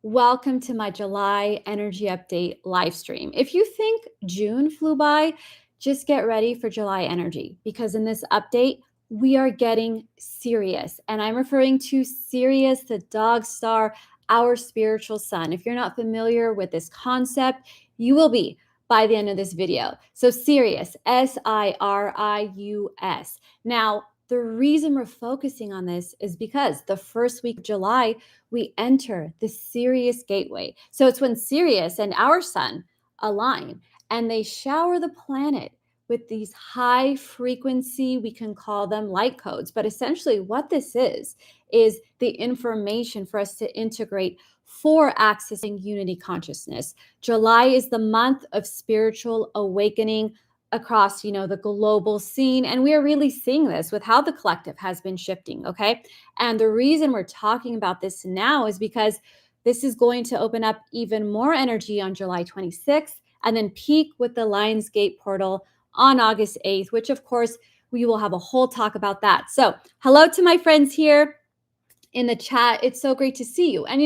Welcome to my July energy update live stream. If you think June flew by, just get ready for July energy because in this update, we are getting Sirius. And I'm referring to Sirius, the dog star, our spiritual sun. If you're not familiar with this concept, you will be by the end of this video. So Sirius, Sirius. Now, the reason we're focusing on this is because the first week of July, we enter the Sirius gateway. So it's when Sirius and our sun align and they shower the planet with these high frequency, we can call them light codes. But essentially, what this is the information for us to integrate for accessing unity consciousness. July is the month of spiritual awakening across the global scene, and we are really seeing this with how the collective has been shifting. Okay, and the reason we're talking about this now is because this is going to open up even more energy on July 26th and then peak with the Lionsgate portal on August 8th, which of course we will have a whole talk about that. So hello to my friends here in the chat. It's so great to see you. And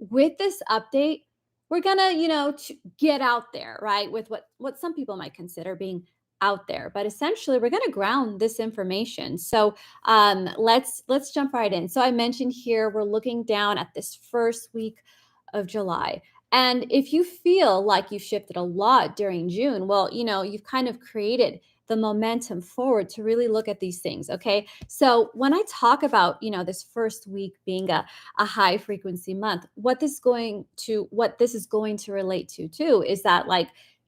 with this update, we're gonna get out there, right, with what some people might consider being out there, but essentially we're going to ground this information. So let's jump right in. So I mentioned here we're looking down at this first week of July. And if you feel like you shifted a lot during June, well, you've kind of created the momentum forward to really look at these things. Okay. So when I talk about, this first week being a high frequency month, what this is going to relate to too is that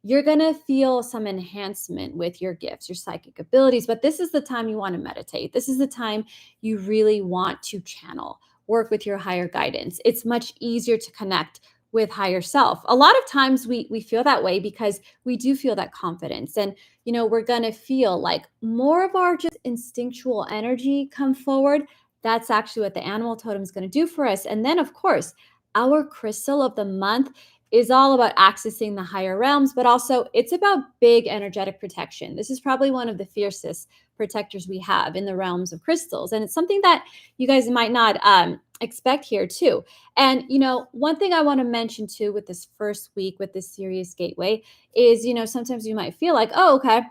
you're going to feel some enhancement with your gifts, your psychic abilities, but this is the time you want to meditate. This is the time you really want to channel, work with your higher guidance. It's much easier to connect with higher self. A lot of times we feel that way because we do feel that confidence, and we're going to feel like more of our just instinctual energy come forward. That's actually what the animal totem is going to do for us. And then of course, our crystal of the month is all about accessing the higher realms, but also it's about big energetic protection. This is probably one of the fiercest protectors we have in the realms of crystals. And it's something that you guys might not expect here too. And, one thing I want to mention too with this first week with this Sirius gateway is, sometimes you might feel like, oh, okay,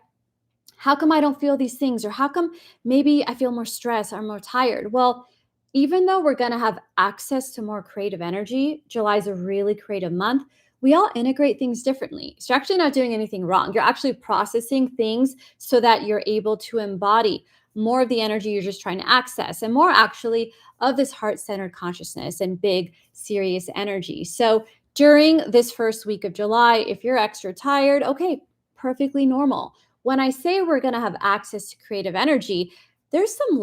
how come I don't feel these things? Or how come maybe I feel more stressed or more tired? Well, even though we're going to have access to more creative energy, July is a really creative month. We all integrate things differently. So you're actually not doing anything wrong. You're actually processing things so that you're able to embody more of the energy you're just trying to access and more actually of this heart-centered consciousness and big, serious energy. So during this first week of July, if you're extra tired, okay, perfectly normal. When I say we're going to have access to creative energy, there's some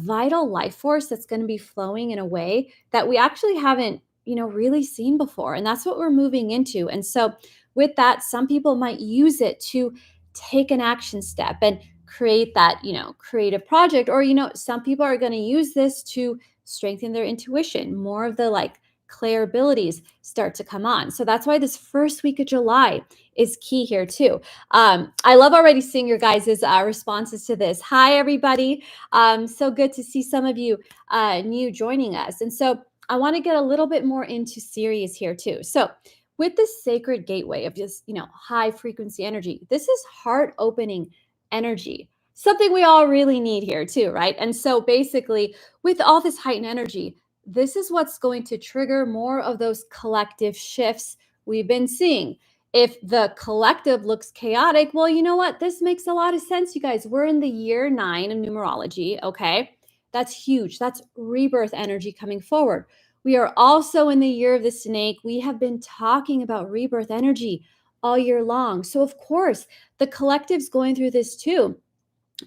vital life force that's going to be flowing in a way that we actually haven't, really seen before. And that's what we're moving into. And so with that, some people might use it to take an action step and create that, creative project. Or, some people are going to use this to strengthen their intuition. More of the clear abilities start to come on. So that's why this first week of July is key here too. I love already seeing your guys' responses to this. Hi, everybody. So good to see some of you new joining us. And so I want to get a little bit more into Sirius here too. So with this sacred gateway of just, high frequency energy, this is heart opening energy, something we all really need here too, right? And so basically with all this heightened energy, this is what's going to trigger more of those collective shifts we've been seeing. If the collective looks chaotic, well, you know what? This makes a lot of sense, you guys. We're in the year 9 of numerology, okay? That's huge. That's rebirth energy coming forward. We are also in the year of the snake. We have been talking about rebirth energy all year long. So, of course, the collective's going through this too.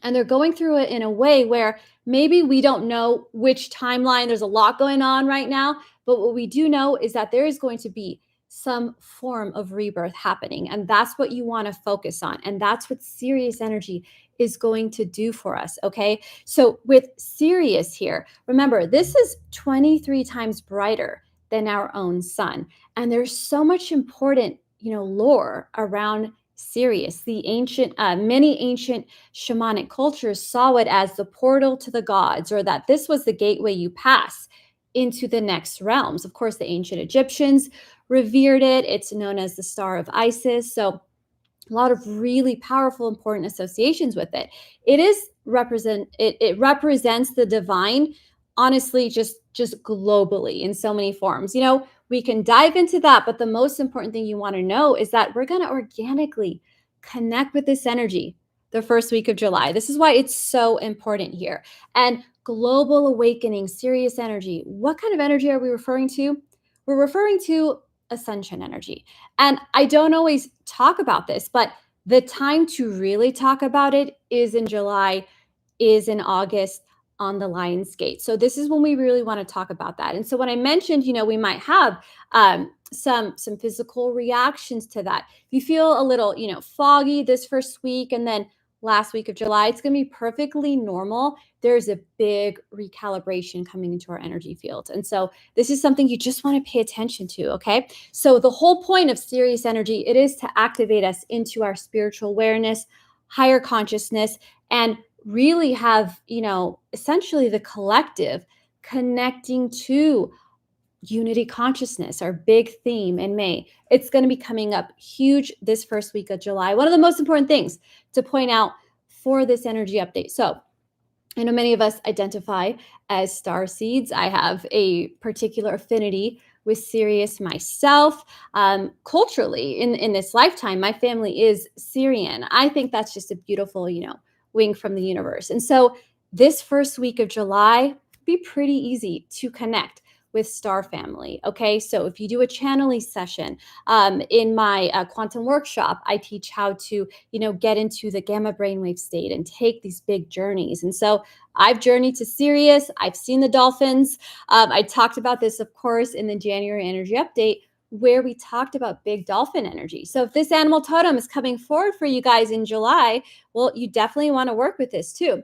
And they're going through it in a way where maybe we don't know which timeline. There's a lot going on right now. But what we do know is that there is going to be some form of rebirth happening. And that's what you want to focus on. And that's what Sirius energy is going to do for us. Okay. So with Sirius here, remember, this is 23 times brighter than our own sun. And there's so much important, lore around Sirius. The many ancient shamanic cultures saw it as the portal to the gods, or that this was the gateway you pass into the next realms. Of course, the ancient Egyptians revered it. It's known as the Star of Isis. So a lot of really powerful, important associations with it. It represents the divine, honestly, just globally in so many forms. We can dive into that, but the most important thing you want to know is that we're going to organically connect with this energy the first week of July. This is why it's so important here. And global awakening, Sirius energy. What kind of energy are we referring to? We're referring to ascension energy. And I don't always talk about this, but the time to really talk about it is in July, is in August on the Lion's Gate. So this is when we really want to talk about that. And so when I mentioned, we might have some physical reactions to that. If you feel a little, foggy this first week and then last week of July, it's going to be perfectly normal. There's a big recalibration coming into our energy field. And so this is something you just want to pay attention to, okay? So the whole point of Sirius energy, it is to activate us into our spiritual awareness, higher consciousness, and really have, essentially the collective connecting to unity consciousness, our big theme in May. It's going to be coming up huge this first week of July. One of the most important things to point out for this energy update. So I know many of us identify as star seeds. I have a particular affinity with Sirius myself. Culturally, in this lifetime, my family is Syrian. I think that's just a beautiful, wing from the universe. And so this first week of July, be pretty easy to connect with star family. Okay, so if you do a channeling session in my quantum workshop, I teach how to, get into the gamma brainwave state and take these big journeys. And so I've journeyed to Sirius. I've seen the dolphins. I talked about this, of course, in the January energy update, where we talked about big dolphin energy. So if this animal totem is coming forward for you guys in July, well, you definitely want to work with this too.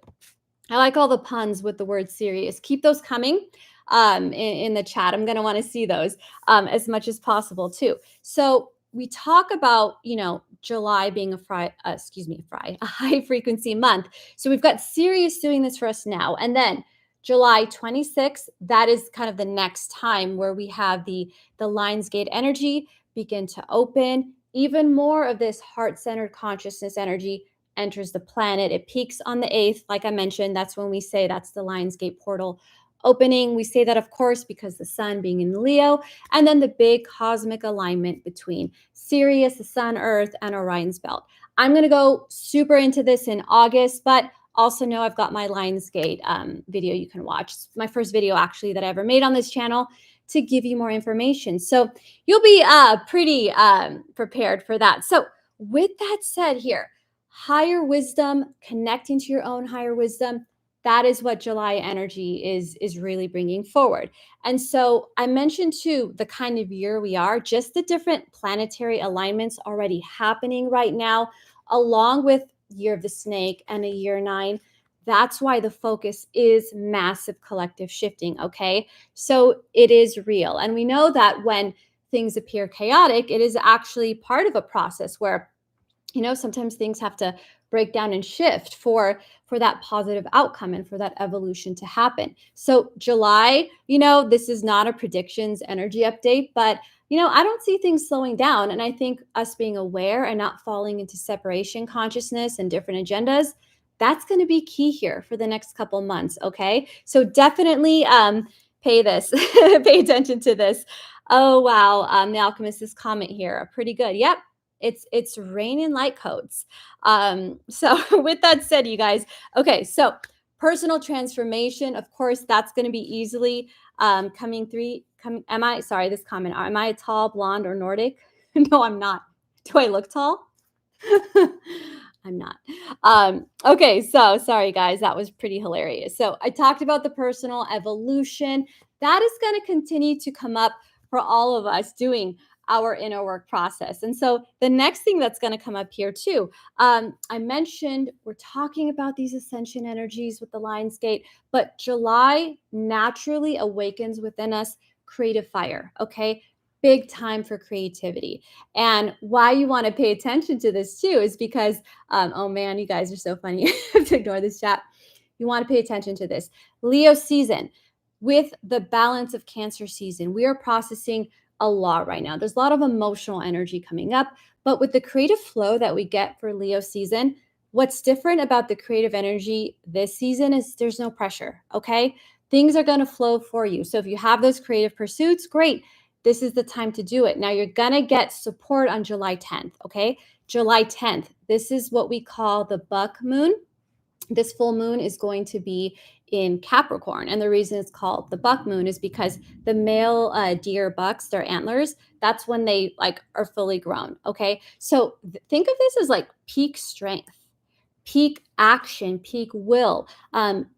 I like all the puns with the word Sirius. Keep those coming in the chat. I'm going to want to see those as much as possible too. So we talk about, July being a high frequency month. So we've got Sirius doing this for us now. And then July 26th, that is kind of the next time where we have the Lion's Gate energy begin to open. Even more of this heart-centered consciousness energy enters the planet. It peaks on the 8th. Like I mentioned, that's when we say that's the Lion's Gate portal opening. We say that, of course, because the sun being in Leo, and then the big cosmic alignment between Sirius, the sun, Earth, and Orion's belt. I'm going to go super into this in August, but also know I've got my Lionsgate video you can watch. It's my first video, actually, that I ever made on this channel to give you more information. So you'll be pretty prepared for that. So with that said here, higher wisdom, connecting to your own higher wisdom, that is what July energy is really bringing forward. And so I mentioned too, the kind of year we are, just the different planetary alignments already happening right now, along with year of the snake and a year 9. That's why the focus is massive collective shifting. Okay. So it is real. And we know that when things appear chaotic, it is actually part of a process where, sometimes things have to break down and shift for that positive outcome and for that evolution to happen. So July, this is not a predictions energy update, but I don't see things slowing down. And I think us being aware and not falling into separation consciousness and different agendas, that's going to be key here for the next couple months. Okay. So definitely pay attention to this. Oh, wow. The Alchemist's comment here. Pretty good. Yep. It's rain and light codes. So with that said, you guys, okay, so personal transformation, of course, that's going to be easily coming through. This comment, am I a tall, blonde, or Nordic? No, I'm not. Do I look tall? I'm not. Okay, so sorry, guys, that was pretty hilarious. So I talked about the personal evolution. That is going to continue to come up for all of us doing our inner work process. And so the next thing that's going to come up here too, I mentioned we're talking about these ascension energies with the Lion's Gate, but July naturally awakens within us creative fire. Okay. Big time for creativity. And why you want to pay attention to this too is because, oh man, you guys are so funny. I have to ignore this chat. You want to pay attention to this. Leo season. with the balance of Cancer season, we are processing a lot right now. There's a lot of emotional energy coming up, but with the creative flow that we get for Leo season, what's different about the creative energy this season is there's no pressure, okay? Things are going to flow for you. So if you have those creative pursuits, great. This is the time to do it. Now you're going to get support on July 10th, okay? July 10th. This is what we call the buck moon. This full moon is going to be in Capricorn. And the reason it's called the buck moon is because the male deer bucks, their antlers, that's when they like are fully grown. Okay. So think of this as like peak strength, peak action, peak will,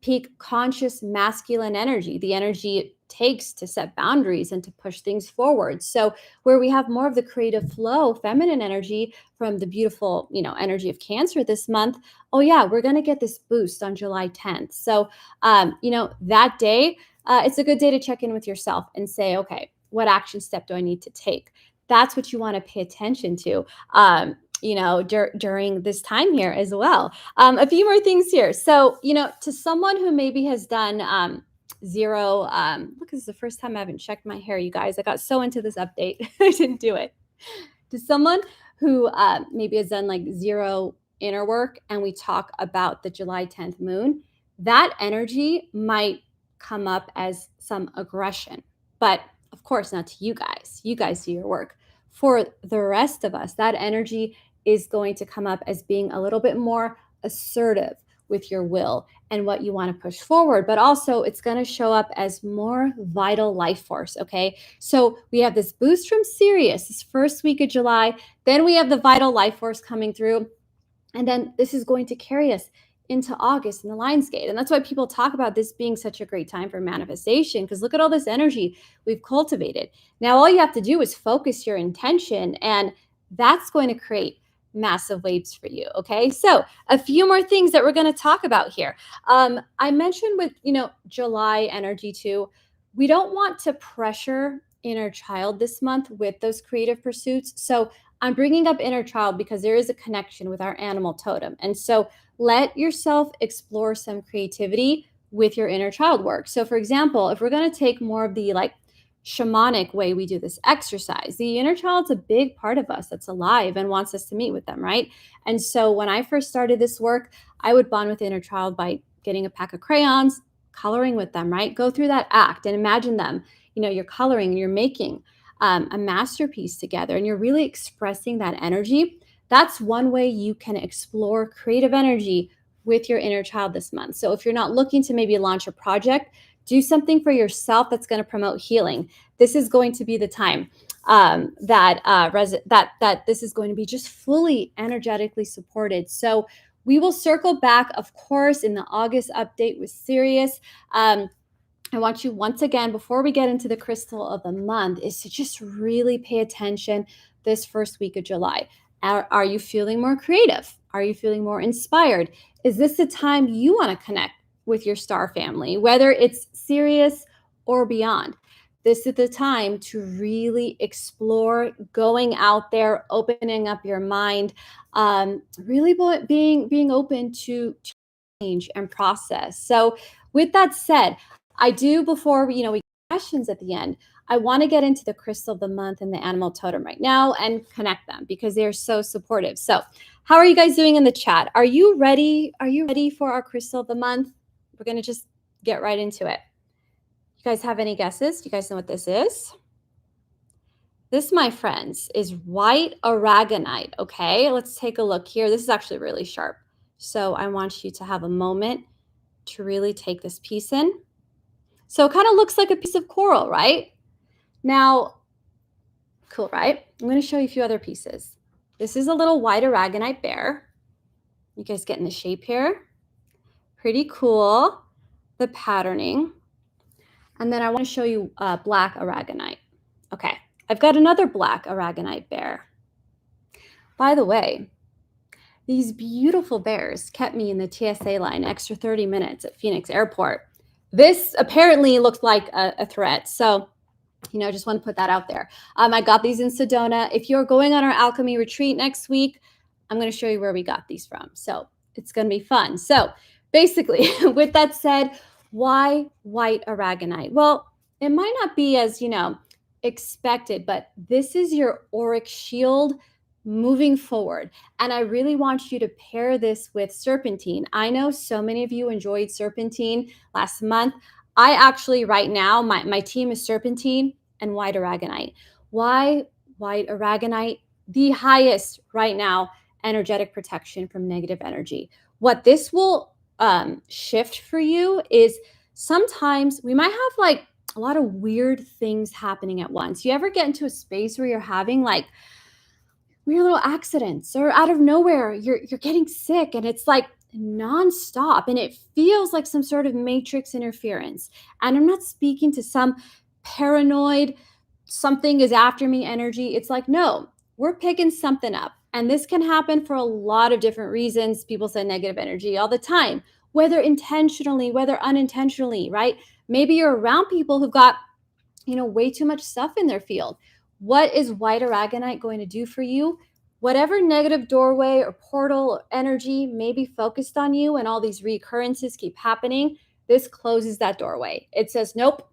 peak conscious masculine energy, the energy it takes to set boundaries and to push things forward. So where we have more of the creative flow, feminine energy from the beautiful, energy of Cancer this month. Oh yeah, we're going to get this boost on July 10th. So, that day, it's a good day to check in with yourself and say, okay, what action step do I need to take? That's what you want to pay attention to. During this time here as well. A few more things here. So, to someone who maybe has done zero, look, this is the first time I haven't checked my hair, you guys. I got so into this update, I didn't do it. To someone who maybe has done like zero inner work, and we talk about the July 10th moon, that energy might come up as some aggression. But of course, not to you guys. You guys do your work. For the rest of us, that energy is going to come up as being a little bit more assertive with your will and what you want to push forward, but also it's going to show up as more vital life force. Okay. So we have this boost from Sirius this first week of July. Then we have the vital life force coming through. And then this is going to carry us into August in the Lionsgate. And that's why people talk about this being such a great time for manifestation, because look at all this energy we've cultivated. Now, all you have to do is focus your intention, and that's going to create massive waves for you. Okay. So a few more things that we're going to talk about here. I mentioned with, July energy too, we don't want to pressure inner child this month with those creative pursuits. So I'm bringing up inner child because there is a connection with our animal totem. And so let yourself explore some creativity with your inner child work. So for example, if we're going to take more of the like shamanic way we do this exercise, the inner child's a big part of us that's alive and wants us to meet with them, right? And so when I first started this work, I would bond with the inner child by getting a pack of crayons, coloring with them, right? Go through that act and imagine them, you're coloring, you're making a masterpiece together, and you're really expressing that energy. That's one way you can explore creative energy with your inner child this month. So if you're not looking to maybe launch a project, do something for yourself that's going to promote healing. This is going to be the time that this is going to be just fully energetically supported. So we will circle back, of course, in the August update with Sirius. I want you once again, before we get into the crystal of the month, is to just really pay attention this first week of July. Are you feeling more creative? Are you feeling more inspired? Is this the time you want to connect with your star family, whether it's Sirius or beyond? This is the time to really explore going out there, opening up your mind, really being open to change and process. So with that said, I do, before we get questions at the end, I want to get into the crystal of the month and the animal totem right now and connect them because they're so supportive. So how are you guys doing in the chat? Are you ready? Are you ready for our crystal of the month? We're going to just get right into it. You guys have any guesses? Do you guys know what this is? This, my friends, is white aragonite. Okay, let's take a look here. This is actually really sharp. So I want you to have a moment to really take this piece in. So it kind of looks like a piece of coral, right? Now, cool, right? I'm going to show you a few other pieces. This is a little white aragonite bear. You guys getting the shape here? Pretty cool. The patterning. And then I want to show you black aragonite. Okay, I've got another black aragonite bear. By the way, these beautiful bears kept me in the TSA line extra 30 minutes at Phoenix Airport. This apparently looks like a threat. So, I just want to put that out there. I got these in Sedona. If you're going on our alchemy retreat next week, I'm going to show you where we got these from. So it's going to be fun. So basically, with that said, Why white aragonite? Well, it might not be as, expected, but this is your auric shield moving forward. And I really want you to pair this with serpentine. I know so many of you enjoyed serpentine last month. I actually, right now, my team is serpentine and white aragonite. Why white aragonite? The highest right now energetic protection from negative energy. What this will shift for you is sometimes we might have like a lot of weird things happening at once. You ever get into a space where you're having like weird little accidents or out of nowhere you're getting sick and it's like nonstop and it feels like some sort of matrix interference. And I'm not speaking to some paranoid something is after me energy. It's like, no, we're picking something up. And this can happen for a lot of different reasons. People say negative energy all the time, whether intentionally, whether unintentionally, right? Maybe you're around people who've got way too much stuff in their field. What is white aragonite going to do for you? Whatever negative doorway or portal or energy may be focused on you and all these recurrences keep happening, this closes that doorway. It says, nope,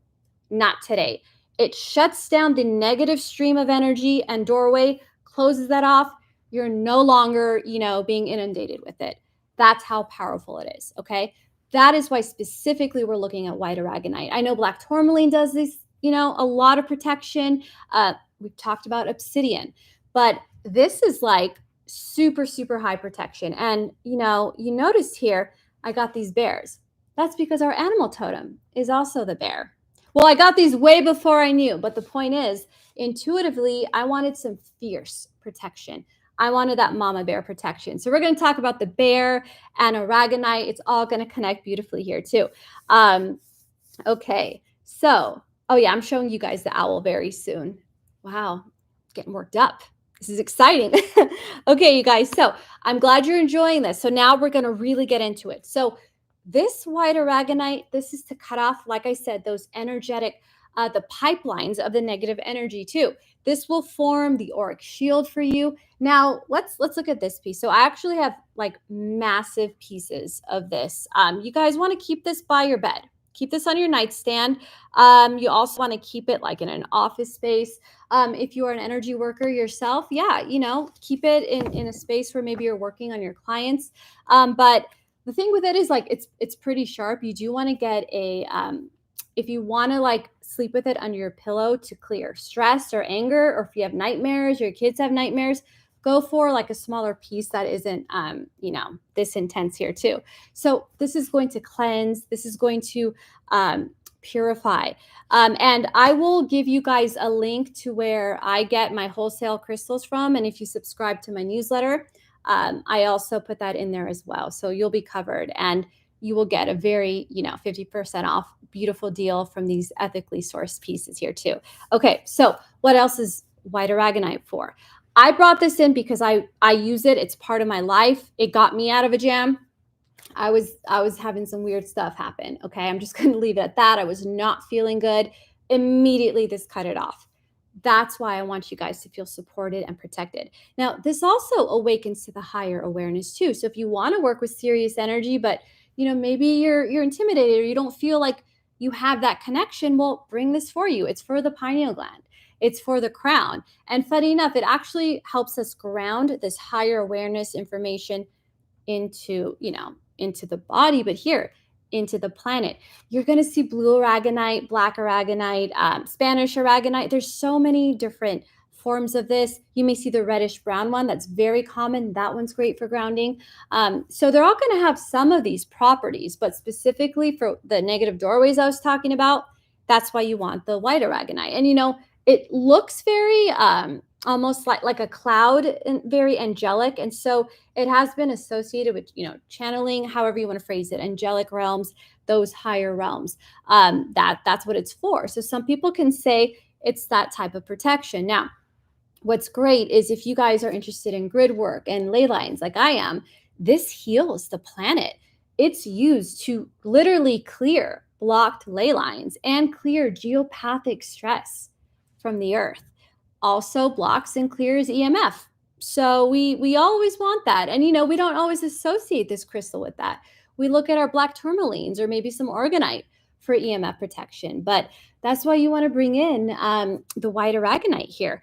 not today. It shuts down the negative stream of energy and doorway, closes that off. You're no longer, being inundated with it. That's how powerful it is. Okay. That is why specifically we're looking at white aragonite. I know black tourmaline does this, a lot of protection. We've talked about obsidian, but this is like super, super high protection. And, you noticed here, I got these bears. That's because our animal totem is also the bear. Well, I got these way before I knew, but the point is, intuitively, I wanted some fierce protection. I wanted that mama bear protection. So we're going to talk about the bear and aragonite. It's all going to connect beautifully here too. Okay, so, oh yeah, I'm showing you guys the owl very soon. Wow, getting worked up. This is exciting. Okay, you guys, so I'm glad you're enjoying this. So now we're going to really get into it. So this white aragonite, this is to cut off, like I said, those energetic, the pipelines of the negative energy too. This will form the auric shield for you. Now let's look at this piece. So I actually have like massive pieces of this. You guys want to keep this by your bed. Keep this on your nightstand. You also want to keep it like in an office space. If you are an energy worker yourself, yeah, keep it in a space where maybe you're working on your clients. But the thing with it is like it's pretty sharp. You do want to get a if you want to like sleep with it under your pillow to clear stress or anger, or if you have nightmares, your kids have nightmares, go for like a smaller piece that isn't this intense here too. So this is going to cleanse, this is going to purify. And I will give you guys a link to where I get my wholesale crystals from. And if you subscribe to my newsletter, I also put that in there as well. So you'll be covered and you will get a very, 50% off beautiful deal from these ethically sourced pieces here too. Okay, so what else is white aragonite for? I brought this in because I use it. It's part of my life. It got me out of a jam. I was having some weird stuff happen. Okay, I'm just going to leave it at that. I was not feeling good. Immediately, this cut it off. That's why I want you guys to feel supported and protected. Now, this also awakens to the higher awareness too. So if you want to work with serious energy, but maybe you're intimidated or you don't feel like you have that connection, well, bring this for you. It's for the pineal gland. It's for the crown. And funny enough, it actually helps us ground this higher awareness information into the body, but here into the planet. You're going to see blue aragonite, black aragonite, Spanish aragonite. There's so many different forms of this. You may see the reddish brown one. That's very common. That one's great for grounding. So they're all going to have some of these properties, but specifically for the negative doorways I was talking about, that's why you want the white aragonite. And it looks very almost like a cloud and very angelic. And so it has been associated with, channeling, however you want to phrase it, angelic realms, those higher realms. That's what it's for. So some people can say it's that type of protection. Now, what's great is if you guys are interested in grid work and ley lines like I am, this heals the planet. It's used to literally clear blocked ley lines and clear geopathic stress from the earth. Also blocks and clears EMF. So we always want that. And we don't always associate this crystal with that. We look at our black tourmalines or maybe some organite. for EMF protection. But that's why you want to bring in the white aragonite here.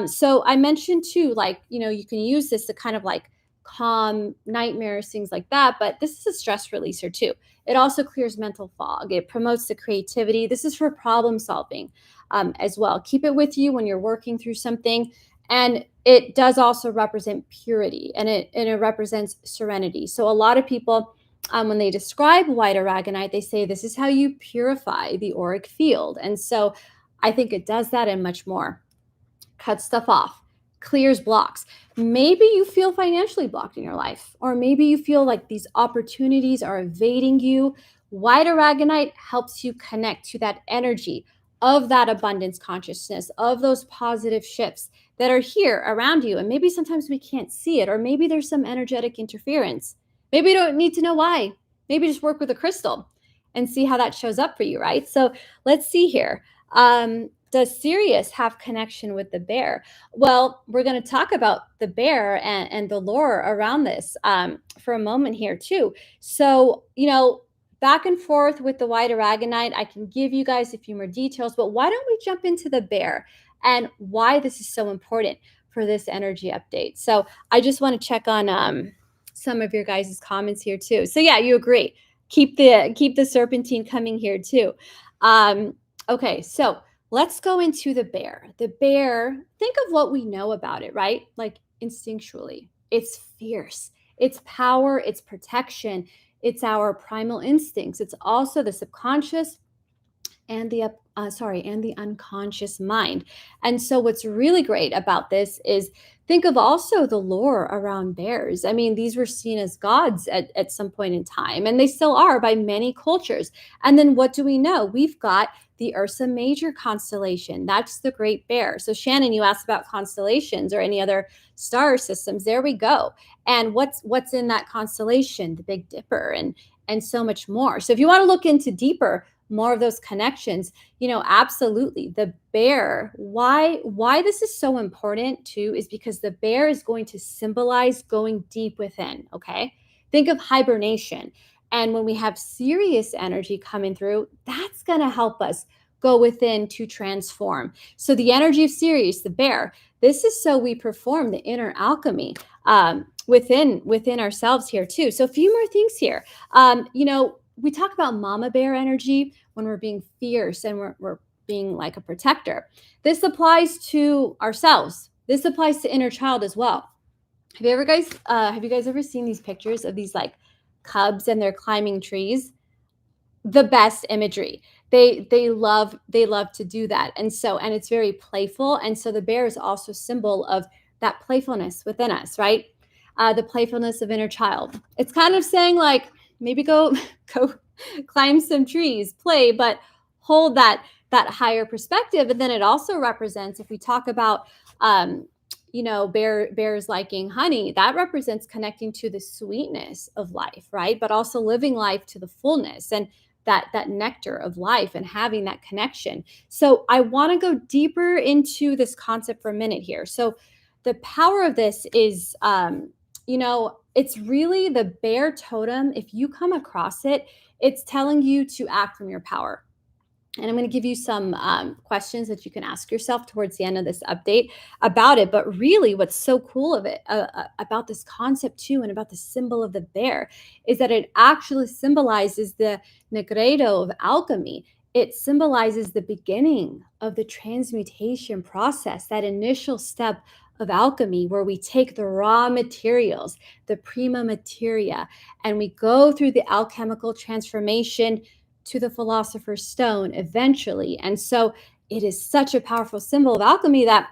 So I mentioned too, like, you can use this to kind of like calm nightmares, things like that. But this is a stress releaser too. It also clears mental fog. It promotes the creativity. This is for problem solving as well. Keep it with you when you're working through something. And it does also represent purity, and it represents serenity. So a lot of people, when they describe white aragonite, they say this is how you purify the auric field. And so I think it does that and much more. Cuts stuff off, clears blocks. Maybe you feel financially blocked in your life, or maybe you feel like these opportunities are evading you. White aragonite helps you connect to that energy of that abundance consciousness, of those positive shifts that are here around you. And maybe sometimes we can't see it, or maybe there's some energetic interference. Maybe you don't need to know why. Maybe just work with a crystal and see how that shows up for you, right? So let's see here. Does Sirius have connection with the bear? Well, we're going to talk about the bear and the lore around this for a moment here too. So, back and forth with the white aragonite, I can give you guys a few more details, but why don't we jump into the bear and why this is so important for this energy update? So I just want to check on some of your guys' comments here too. So yeah, you agree. Keep the serpentine coming here too. Okay, so let's go into the bear. The bear, think of what we know about it, right? Like instinctually, it's fierce, it's power, it's protection, it's our primal instincts. It's also the subconscious and the unconscious mind. And so what's really great about this is think of also the lore around bears. I mean, these were seen as gods at some point in time, and they still are by many cultures. And then what do we know? We've got the Ursa Major constellation. That's the Great Bear. So Shannon, you asked about constellations or any other star systems. There we go. And what's in that constellation? The Big Dipper and so much more. So if you want to look into deeper, more of those connections, absolutely. The bear, why this is so important too, is because the bear is going to symbolize going deep within, okay? Think of hibernation. And when we have Sirius energy coming through, that's going to help us go within to transform. So the energy of Sirius, the bear, this is so we perform the inner alchemy within ourselves here too. So a few more things here. We talk about mama bear energy when we're being fierce and we're being like a protector. This applies to ourselves. This applies to inner child as well. Have you guys ever seen these pictures of these like cubs and they're climbing trees? The best imagery. They love to do that. And it's very playful. And so the bear is also a symbol of that playfulness within us, right? The playfulness of inner child. It's kind of saying like, maybe go climb some trees, play, but hold that higher perspective. And then it also represents, if we talk about bears liking honey, that represents connecting to the sweetness of life, right? But also living life to the fullness and that nectar of life and having that connection. So I want to go deeper into this concept for a minute here. So the power of this is it's really the bear totem. If you come across it, it's telling you to act from your power. And I'm going to give you some questions that you can ask yourself towards the end of this update about it. But really, what's so cool of it about this concept too, and about the symbol of the bear, is that it actually symbolizes the negredo of alchemy. It symbolizes the beginning of the transmutation process, that initial step of alchemy where we take the raw materials, the prima materia, and we go through the alchemical transformation to the philosopher's stone eventually. And so it is such a powerful symbol of alchemy that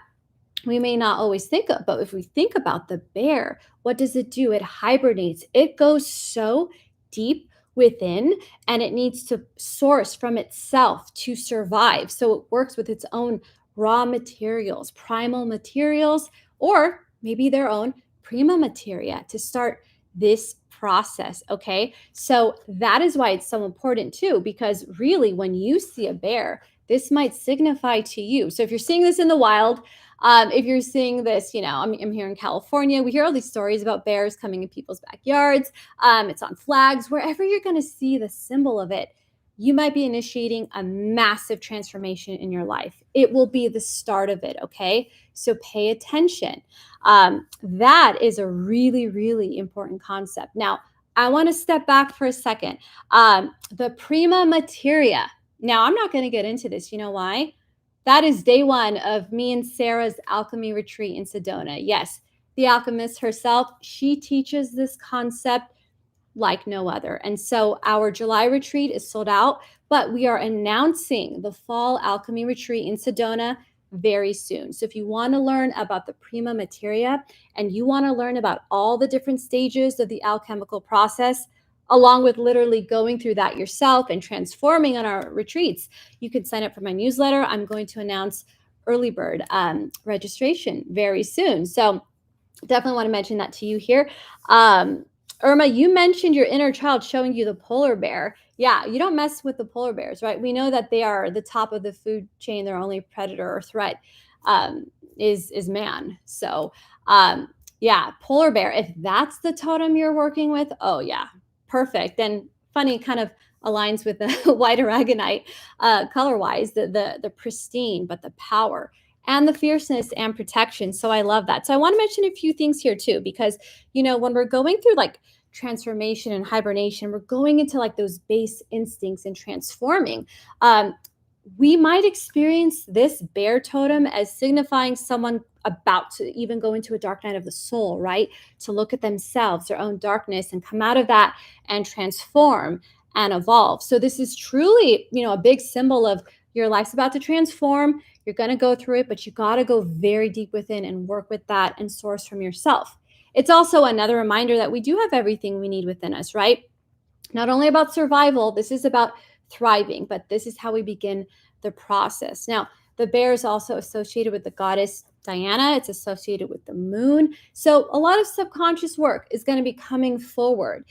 we may not always think of. But if we think about the bear, what does it do? It hibernates. It goes so deep within, and it needs to source from itself to survive. So it works with its own raw materials, primal materials, or maybe their own prima materia to start this process. Okay. So that is why it's so important too, because really when you see a bear, this might signify to you. So if you're seeing this in the wild, if you're seeing this, I'm here in California, we hear all these stories about bears coming in people's backyards. It's on flags, wherever you're going to see the symbol of it. you might be initiating a massive transformation in your life. It will be the start of it, okay? So pay attention. That is a really, really important concept. Now, I want to step back for a second. The prima materia. Now, I'm not going to get into this. You know why? That is day one of me and Sarah's alchemy retreat in Sedona. Yes, the alchemist herself, she teaches this concept like no other. And so our July retreat is sold out, but we are announcing the fall alchemy retreat in Sedona very soon. So if you want to learn about the prima materia and you want to learn about all the different stages of the alchemical process, along with literally going through that yourself and transforming on our retreats, you can sign up for my newsletter. I'm going to announce early bird registration very soon. So definitely want to mention that to you here. Irma, you mentioned your inner child showing you the polar bear. Yeah, you don't mess with the polar bears, right? We know that they are the top of the food chain. Their only predator or threat is man. So, yeah, polar bear. If that's the totem you're working with, oh yeah, perfect. And funny, kind of aligns with the white aragonite color-wise, the pristine, but the power and the fierceness and protection. So I love that. So I want to mention a few things here too, because when we're going through like transformation and hibernation, we're going into like those base instincts and transforming. We might experience this bear totem as signifying someone about to even go into a dark night of the soul, right? To look at themselves, their own darkness, and come out of that and transform and evolve. So this is truly, a big symbol of your life's about to transform. You're going to go through it, but you got to go very deep within and work with that and source from yourself. It's also another reminder that we do have everything we need within us, right? Not only about survival, this is about thriving, but this is how we begin the process. Now, the bear is also associated with the goddess Diana. It's associated with the moon. So a lot of subconscious work is going to be coming forward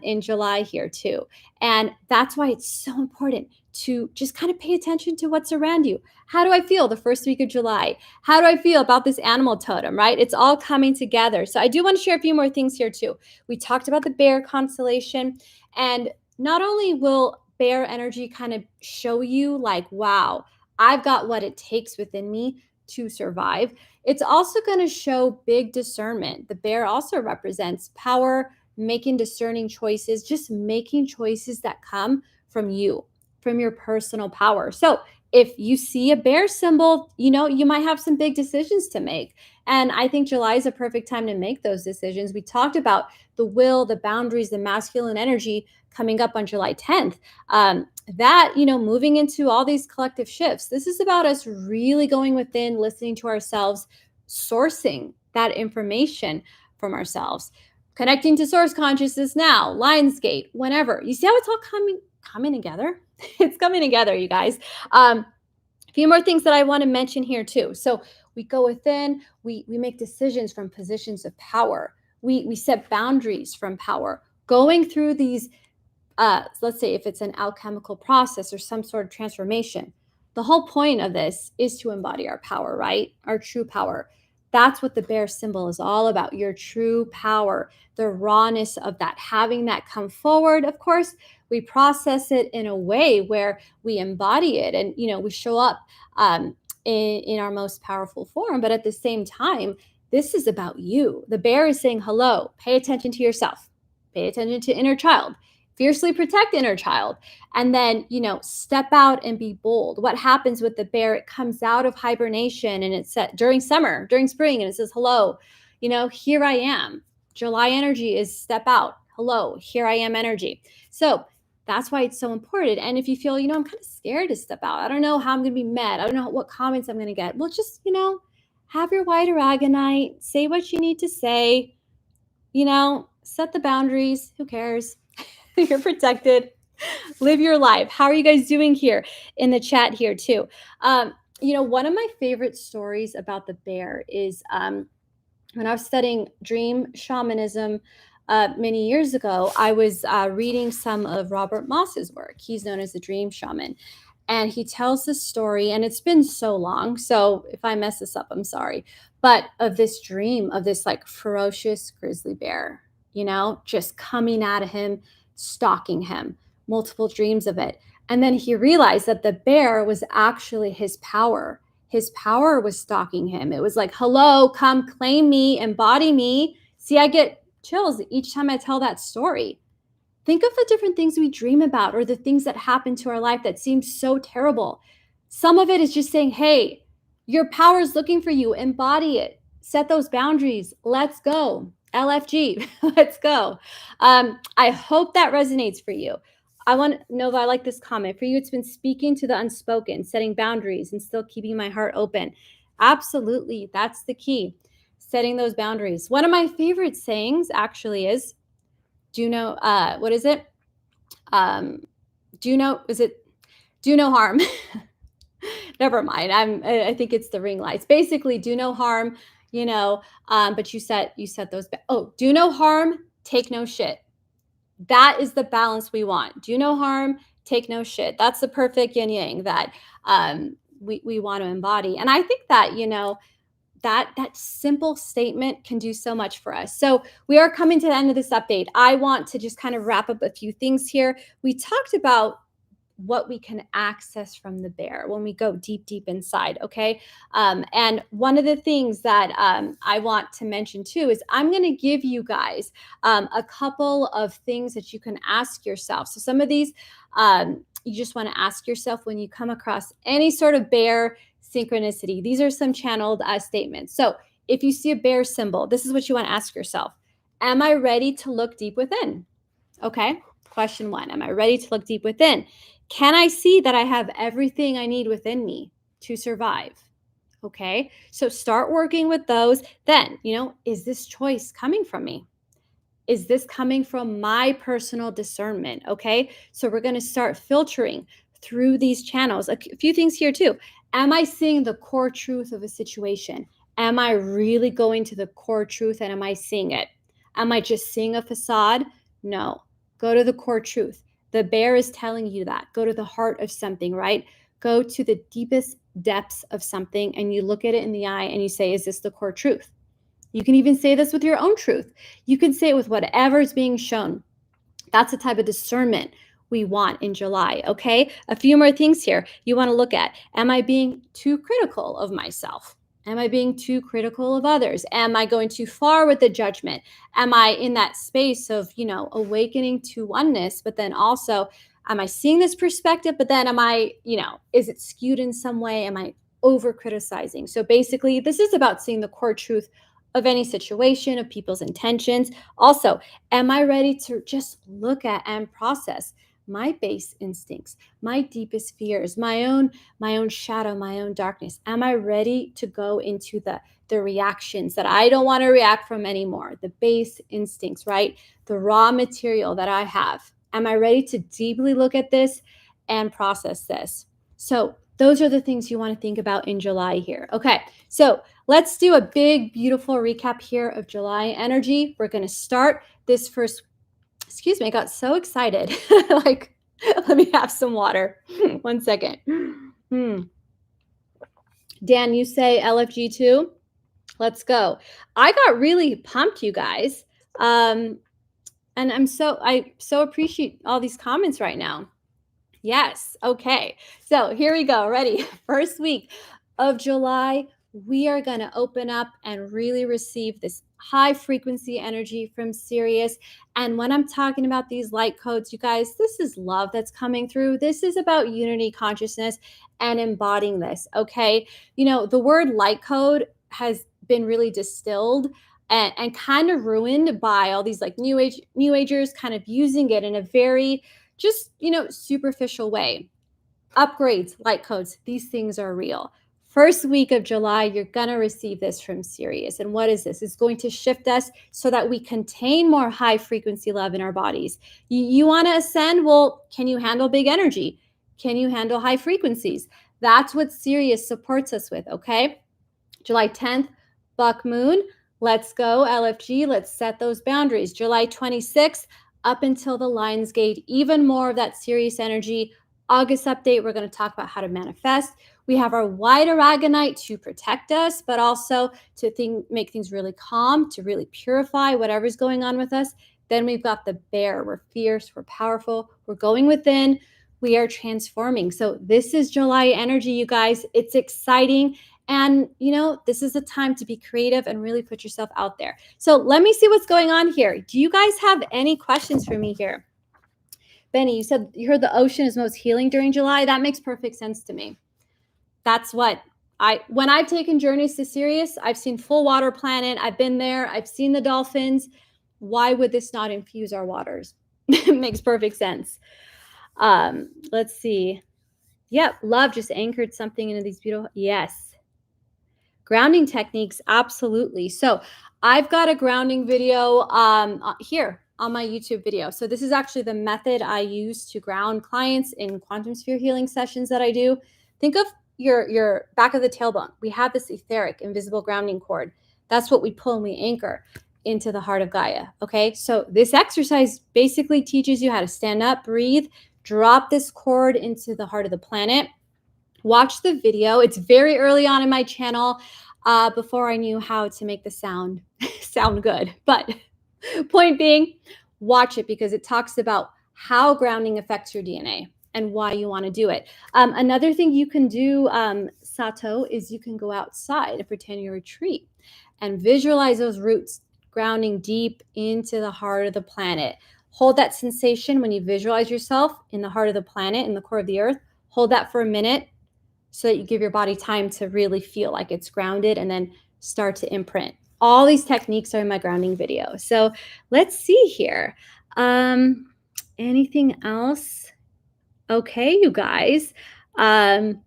in July here too. And that's why it's so important to just kind of pay attention to what's around you. How do I feel the first week of July? How do I feel about this animal totem, right? It's all coming together. So I do want to share a few more things here too. We talked about the bear constellation, and not only will bear energy kind of show you like, wow, I've got what it takes within me to survive. It's also going to show big discernment. The bear also represents power, making discerning choices, just making choices that come from you, from your personal power. So if you see a bear symbol, you might have some big decisions to make. And I think July is a perfect time to make those decisions. We talked about the will, the boundaries, the masculine energy coming up on July 10th. Moving into all these collective shifts, this is about us really going within, listening to ourselves, sourcing that information from ourselves, connecting to source consciousness now, Lionsgate, whenever. You see how it's all coming together? It's coming together, you guys. A few more things that I want to mention here too. So we go within, we make decisions from positions of power. We set boundaries from power. Going through these let's say if it's an alchemical process or some sort of transformation, the whole point of this is to embody our power, right? Our true power. That's what the bear symbol is all about, your true power, the rawness of that, having that come forward. Of course, we process it in a way where we embody it and, we show up in our most powerful form. But at the same time, this is about you. The bear is saying, hello, pay attention to yourself, pay attention to inner child, fiercely protect inner child, and then, step out and be bold. What happens with the bear? It comes out of hibernation and it's set during summer, during spring, and it says, hello, here I am. July energy is step out. Hello, here I am energy. So that's why it's so important. And if you feel, I'm kind of scared to step out, I don't know how I'm going to be met, I don't know what comments I'm going to get. Well, just, have your white aragonite, say what you need to say, set the boundaries. Who cares? You're protected. Live your life. How are you guys doing here in the chat here too? One of my favorite stories about the bear is when I was studying dream shamanism many years ago, I was reading some of Robert Moss's work. He's known as the dream shaman. And he tells this story, and it's been so long, so if I mess this up, I'm sorry, but of this dream of this like ferocious grizzly bear, just coming at him, stalking him, multiple dreams of it. And then he realized that the bear was actually his power. His power was stalking him. It was like, hello, come claim me, embody me. See, I get chills each time I tell that story. Think of the different things we dream about or the things that happen to our life that seem so terrible. Some of it is just saying, hey, your power is looking for you. Embody it. Set those boundaries. Let's go. LFG, let's go. I hope that resonates for you. I want Nova, I like this comment. For you, it's been speaking to the unspoken, setting boundaries, and still keeping my heart open. Absolutely. That's the key. Setting those boundaries. One of my favorite sayings actually is, do no what is it do no is it do no harm. Never mind, I think it's the ring lights. Basically, do no harm, but you set those do no harm, take no shit. That is the balance we want. Do no harm, take no shit. That's the perfect yin yang that we want to embody. And I think that that simple statement can do so much for us. So we are coming to the end of this update. I want to just kind of wrap up a few things here. We talked about what we can access from the bear when we go deep inside. Okay. And one of the things that I want to mention too is I'm going to give you guys a couple of things that you can ask yourself. So some of these you just want to ask yourself when you come across any sort of bear synchronicity. These are some channeled statements. So if you see a bear symbol, this is what you want to ask yourself. Am I ready to look deep within? Okay. Question one, am I ready to look deep within? Can I see that I have everything I need within me to survive? Okay. So start working with those. Then, is this choice coming from me? Is this coming from my personal discernment? Okay. So we're going to start filtering through these channels. A few things here too. Am I seeing the core truth of a situation? Am I really going to the core truth and am I seeing it? Am I just seeing a facade? No. Go to the core truth. The bear is telling you that. Go to the heart of something, right? Go to the deepest depths of something and you look at it in the eye and you say, is this the core truth? You can even say this with your own truth. You can say it with whatever is being shown. That's the type of discernment we want in July, okay? A few more things here you want to look at. Am I being too critical of myself? Am I being too critical of others? Am I going too far with the judgment? Am I in that space of, awakening to oneness, but then also, am I seeing this perspective? But then am I, is it skewed in some way? Am I over criticizing? So basically, this is about seeing the core truth of any situation, of people's intentions. Also, am I ready to just look at and process my base instincts, my deepest fears, my own shadow, my own darkness? Am I ready to go into the reactions that I don't want to react from anymore? The base instincts, right? The raw material that I have. Am I ready to deeply look at this and process this? So those are the things you want to think about in July here. Okay, so let's do a big, beautiful recap here of July energy. We're going to start this first. Excuse me, I got so excited. Like, let me have some water. 1 second. Dan, you say LFG too? Let's go. I got really pumped, you guys. And I so appreciate all these comments right now. Yes. Okay. So here we go. Ready? First week of July, we are going to open up and really receive this high frequency energy from Sirius. And when I'm talking about these light codes, you guys, this is love that's coming through. This is about unity consciousness and embodying this. Okay. The word light code has been really distilled and kind of ruined by all these like new agers kind of using it in a very just, superficial way. Upgrades, light codes, these things are real. First week of July, you're going to receive this from Sirius. And what is this? It's going to shift us so that we contain more high frequency love in our bodies. You want to ascend? Well, can you handle big energy? Can you handle high frequencies? That's what Sirius supports us with, okay? July 10th, Buck Moon. Let's go, LFG. Let's set those boundaries. July 26th, up until the Lion's Gate, even more of that Sirius energy. August update, we're going to talk about how to manifest. We have our white aragonite to protect us, but also to make things really calm, to really purify whatever's going on with us. Then we've got the bear. We're fierce, we're powerful, we're going within, we are transforming. So this is July energy, you guys. It's exciting. And, this is a time to be creative and really put yourself out there. So let me see what's going on here. Do you guys have any questions for me here? Benny, you said you heard the ocean is most healing during July. That makes perfect sense to me. That's what when I've taken journeys to Sirius, I've seen full water planet. I've been there. I've seen the dolphins. Why would this not infuse our waters? It makes perfect sense. Let's see. Yep, love just anchored something into these beautiful. Yes. Grounding techniques, absolutely. So I've got a grounding video here on my YouTube video. So this is actually the method I use to ground clients in quantum sphere healing sessions that I do. Think of your back of the tailbone. We have this etheric, invisible grounding cord. That's what we pull and we anchor into the heart of Gaia. Okay, so this exercise basically teaches you how to stand up, breathe, drop this cord into the heart of the planet. Watch the video. It's very early on in my channel, before I knew how to make the sound sound good. But point being, watch it because it talks about how grounding affects your DNA and why you want to do it. Another thing you can do, Sato, is you can go outside and pretend you're a tree and visualize those roots grounding deep into the heart of the planet. Hold that sensation when you visualize yourself in the heart of the planet, in the core of the earth. Hold that for a minute so that you give your body time to really feel like it's grounded and then start to imprint. All these techniques are in my grounding video. So let's see here. Anything else? Okay, you guys. I'm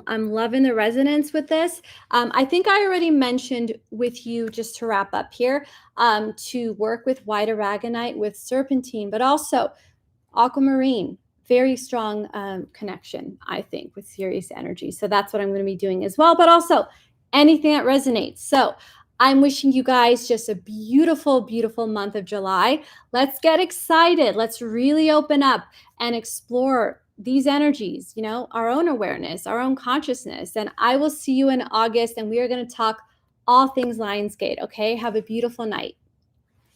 loving the resonance with this. I think I already mentioned with you, just to wrap up here, to work with white aragonite, with serpentine, but also aquamarine. Very strong connection, I think, with Sirius energy. So that's what I'm going to be doing as well, but also anything that resonates. So I'm wishing you guys just a beautiful, beautiful month of July. Let's get excited. Let's really open up and explore these energies, our own awareness, our own consciousness. And I will see you in August, and we are going to talk all things Lionsgate. Okay, have a beautiful night.